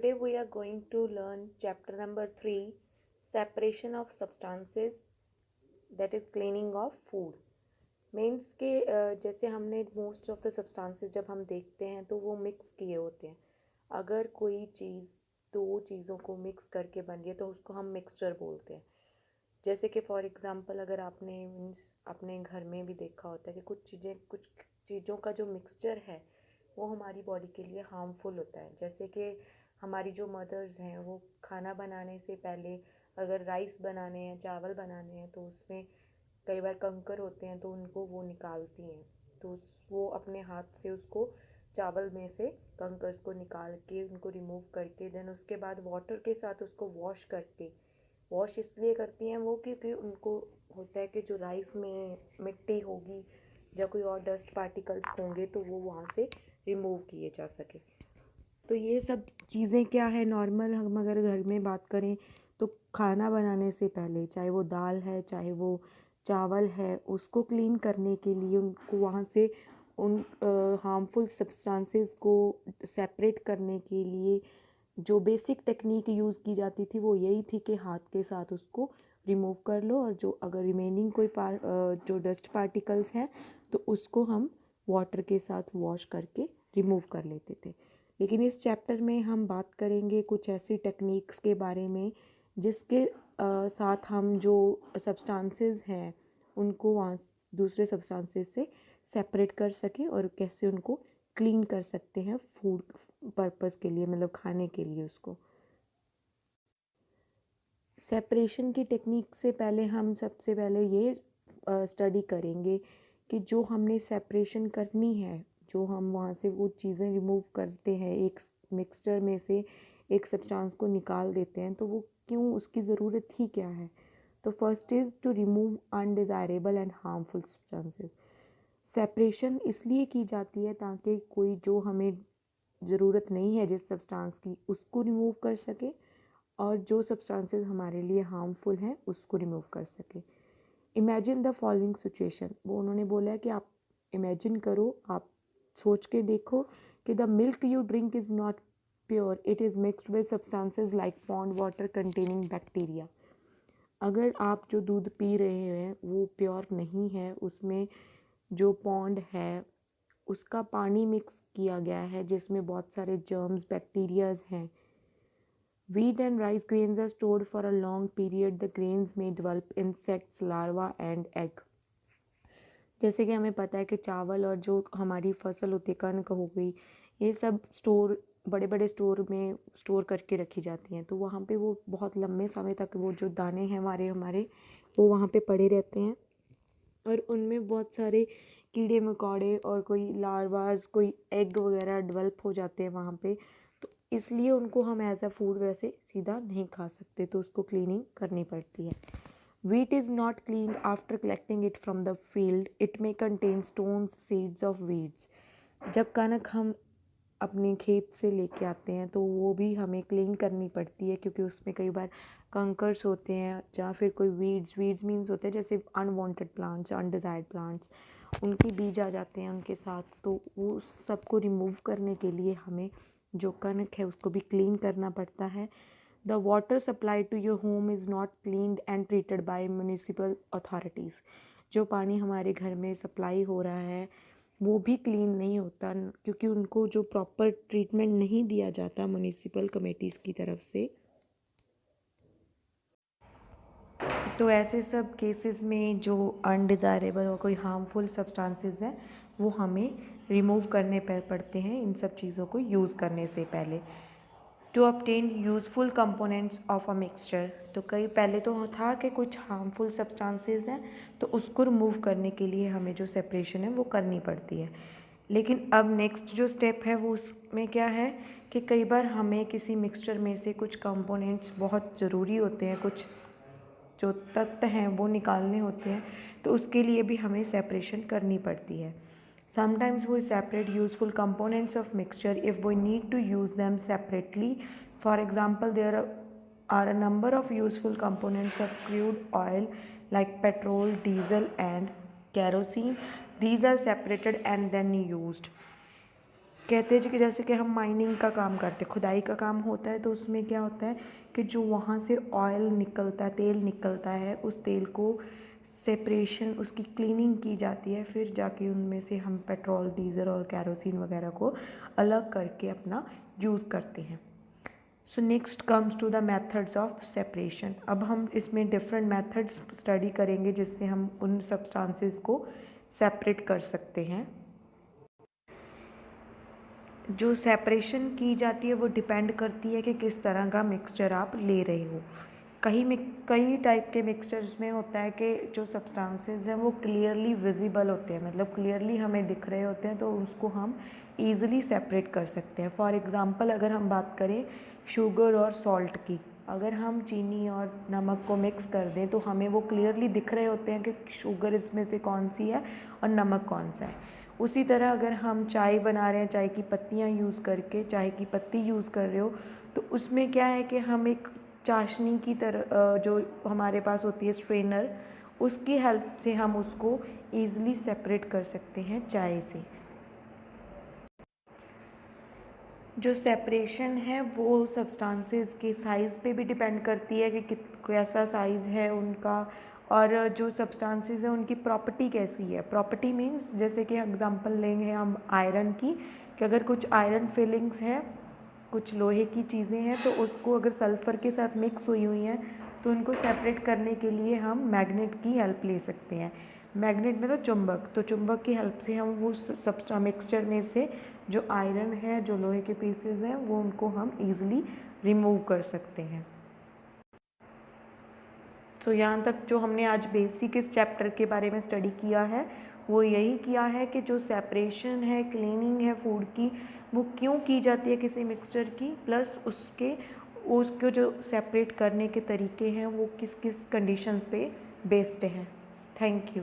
today we are going to learn chapter number 3, separation of substances, that is cleaning of food. Means के जैसे हमने most of the substances जब हम देखते हैं तो वो मिक्स किए होते हैं. अगर कोई चीज़ दो चीज़ों को मिक्स करके बन रही है तो उसको हम मिक्सचर बोलते हैं. जैसे कि फॉर एग्ज़ाम्पल अगर आपने मीन्स अपने घर में भी देखा होता है कि कुछ चीज़ों का जो मिक्सचर है वो हमारी बॉडी के लिए हार्मफुल होता है. जैसे कि हमारी जो मदर्स हैं वो खाना बनाने से पहले अगर राइस बनाने हैं, चावल बनाने हैं तो उसमें कई बार कंकर होते हैं तो उनको वो निकालती हैं. तो वो अपने हाथ से उसको चावल में से कंकर्स को निकाल के उनको रिमूव करके देन उसके बाद वाटर के साथ उसको वॉश इसलिए करती हैं वो क्योंकि उनको होता है कि जो राइस में मिट्टी होगी या कोई और डस्ट पार्टिकल्स होंगे तो वो वहाँ से रिमूव किए जा सके. तो ये सब चीज़ें क्या है, नॉर्मल हम अगर घर में बात करें तो खाना बनाने से पहले चाहे वो दाल है चाहे वो चावल है उसको क्लीन करने के लिए उनको वहाँ से उन हार्मफुल सब्सटेंसेस को सेपरेट करने के लिए जो बेसिक टेक्निक यूज़ की जाती थी वो यही थी कि हाथ के साथ उसको रिमूव कर लो और जो अगर रिमेनिंग कोई जो डस्ट पार्टिकल्स हैं तो उसको हम वाटर के साथ वॉश करके रिमूव कर लेते थे. लेकिन इस चैप्टर में हम बात करेंगे कुछ ऐसी टेक्निक्स के बारे में जिसके साथ हम जो सब्सटेंसेस हैं उनको वहाँ दूसरे सब्सटेंसेस से सेपरेट कर सकें और कैसे उनको क्लीन कर सकते हैं फूड पर्पस के लिए, मतलब खाने के लिए उसको. सेपरेशन की टेक्निक से पहले हम सबसे पहले ये स्टडी करेंगे कि जो हमने सेपरेशन करनी है, जो हम वहाँ से वो चीज़ें रिमूव करते हैं, एक मिक्सचर में से एक सब्सटेंस को निकाल देते हैं तो वो क्यों, उसकी ज़रूरत ही क्या है. तो first is to remove undesirable and harmful substances. Separation इसलिए की जाती है ताकि कोई जो हमें ज़रूरत नहीं है जिस सब्सटेंस की उसको रिमूव कर सके और जो सब्सटेंसेस हमारे लिए हार्मफुल हैं उसको रिमूव कर सके. Imagine the following situation. वो उन्होंने बोला है कि आप इमेजिन करो, आप सोच के देखो कि the milk you drink is not pure, it is mixed with substances like pond water containing bacteria. अगर आप जो दूध पी रहे हैं वो प्योर नहीं है, उसमें जो पॉन्ड है उसका पानी मिक्स किया गया है जिसमें बहुत सारे जर्म्स, बैक्टीरियाज हैं. Wheat and rice grains are stored for a long period. The grains may develop insects, larvae and egg. जैसे कि हमें पता है कि चावल और जो हमारी फसल होती है, कणक हो गई, ये सब बड़े बड़े स्टोर में स्टोर करके रखी जाती हैं. तो वहाँ पे वो बहुत लंबे समय तक वो जो दाने हैं हमारे वो वहाँ पे पड़े रहते हैं और उनमें बहुत सारे कीड़े मकोड़े और कोई लार्वाज, कोई एग वगैरह डेवलप हो जाते हैं वहाँ पे. तो इसलिए उनको हम एज अ फूड वैसे सीधा नहीं खा सकते, तो उसको क्लीनिंग करनी पड़ती है. Wheat is not cleaned after collecting it from the field. It may contain stones, seeds of weeds. जब कनक हम अपने खेत से लेके आते हैं तो वो भी हमें क्लीन करनी पड़ती है क्योंकि उसमें कई बार कंकर्स होते हैं या फिर कोई वीड्स मीन्स होते हैं जैसे अनवांटेड प्लांट्स, अनडिज़ायर्ड प्लांट्स, उनके बीज आ जाते हैं उनके साथ. तो वो सबको रिमूव करने के लिए हमें जो कनक है उसको भी क्लीन करना पड़ता है. The water supplied to your home is not cleaned and treated by municipal authorities. जो पानी हमारे घर में सप्लाई हो रहा है वो भी क्लीन नहीं होता क्योंकि उनको जो प्रॉपर ट्रीटमेंट नहीं दिया जाता म्यूनिसिपल कमेटीज़ की तरफ से. तो ऐसे सब केसेस में जो अनडिज़ायरेबल और कोई हार्मफुल सब्सटेंसेस हैं वो हमें रिमूव करने पड़ते हैं इन सब चीज़ों को यूज़ करने से पहले. To obtain useful components of a mixture. तो कई पहले तो था कि कुछ हार्मफुल सब्सटेंसेस हैं तो उसको रिमूव करने के लिए हमें जो सेपरेशन है वो करनी पड़ती है. लेकिन अब नेक्स्ट जो स्टेप है वो उसमें क्या है कि कई बार हमें किसी मिक्सचर में से कुछ कंपोनेंट्स बहुत ज़रूरी होते हैं, कुछ जो तत्व हैं वो निकालने होते हैं, तो उसके लिए भी हमें सेपरेशन करनी पड़ती है. Sometimes we separate useful components of mixture if we need to use them separately. For example, there are a number of useful components of crude oil like petrol, diesel and kerosene. These are separated and then used. कहते हैं कि जैसे कि हम mining का काम करते हैं, खुदाई का काम होता है, तो उसमें क्या होता है कि जो वहाँ से ऑयल निकलता है, तेल निकलता है, उस तेल को सेपरेशन, उसकी क्लीनिंग की जाती है, फिर जाके उनमें से हम पेट्रोल, डीजल और कैरोसिन वगैरह को अलग करके अपना यूज़ करते हैं। So next comes to the methods of separation. अब हम इसमें डिफरेंट मेथड्स स्टडी करेंगे जिससे हम उन सब्सटेंसेस को सेपरेट कर सकते हैं। जो सेपरेशन की जाती है वो डिपेंड करती है कि किस तरह का मिक्सचर आप ले रहे हो। कई टाइप के मिक्सचर्स में होता है कि जो सब्सटेंसेस हैं वो क्लियरली विजिबल होते हैं, मतलब क्लियरली हमें दिख रहे होते हैं, तो उसको हम ईज़िली सेपरेट कर सकते हैं। फॉर एग्ज़ाम्पल अगर हम बात करें शुगर और सॉल्ट की, अगर हम चीनी और नमक को मिक्स कर दें तो हमें वो क्लियरली दिख रहे होते हैं कि शुगर इसमें से कौन सी है और नमक कौन सा है। उसी तरह अगर हम चाय बना रहे हैं, चाय की पत्तियाँ यूज़ करके चाय की पत्ती यूज़ कर रहे हो, तो उसमें क्या है कि हम एक चाशनी की तरह जो हमारे पास होती है स्ट्रेनर, उसकी हेल्प से हम उसको ईज़िली सेपरेट कर सकते हैं चाय से। जो सेपरेशन है वो सब्सटेंसेस के साइज़ पे भी डिपेंड करती है कि कैसा साइज़ है उनका, और जो सब्सटेंसेस हैं उनकी प्रॉपर्टी कैसी है। प्रॉपर्टी मीन्स जैसे कि एग्जांपल लेंगे हम आयरन की, कि अगर कुछ आयरन फिलिंग्स है, कुछ लोहे की चीज़ें हैं, तो उसको अगर सल्फ़र के साथ मिक्स हुई हुई हैं तो उनको सेपरेट करने के लिए हम मैग्नेट की हेल्प ले सकते हैं। मैग्नेट में तो चुंबक की हेल्प से हम वो मिक्सचर में से जो आयरन है, जो लोहे के पीसेज हैं, वो उनको हम ईज़िली रिमूव कर सकते हैं। तो यहाँ तक जो हमने आज बेसिक इस चैप्टर के बारे में स्टडी किया है वो यही किया है कि जो सेपरेशन है, क्लीनिंग है फूड की, वो क्यों की जाती है किसी मिक्सचर की, प्लस उसको जो सेपरेट करने के तरीके हैं वो किस किस कंडीशंस पे बेस्ड हैं। Thank you.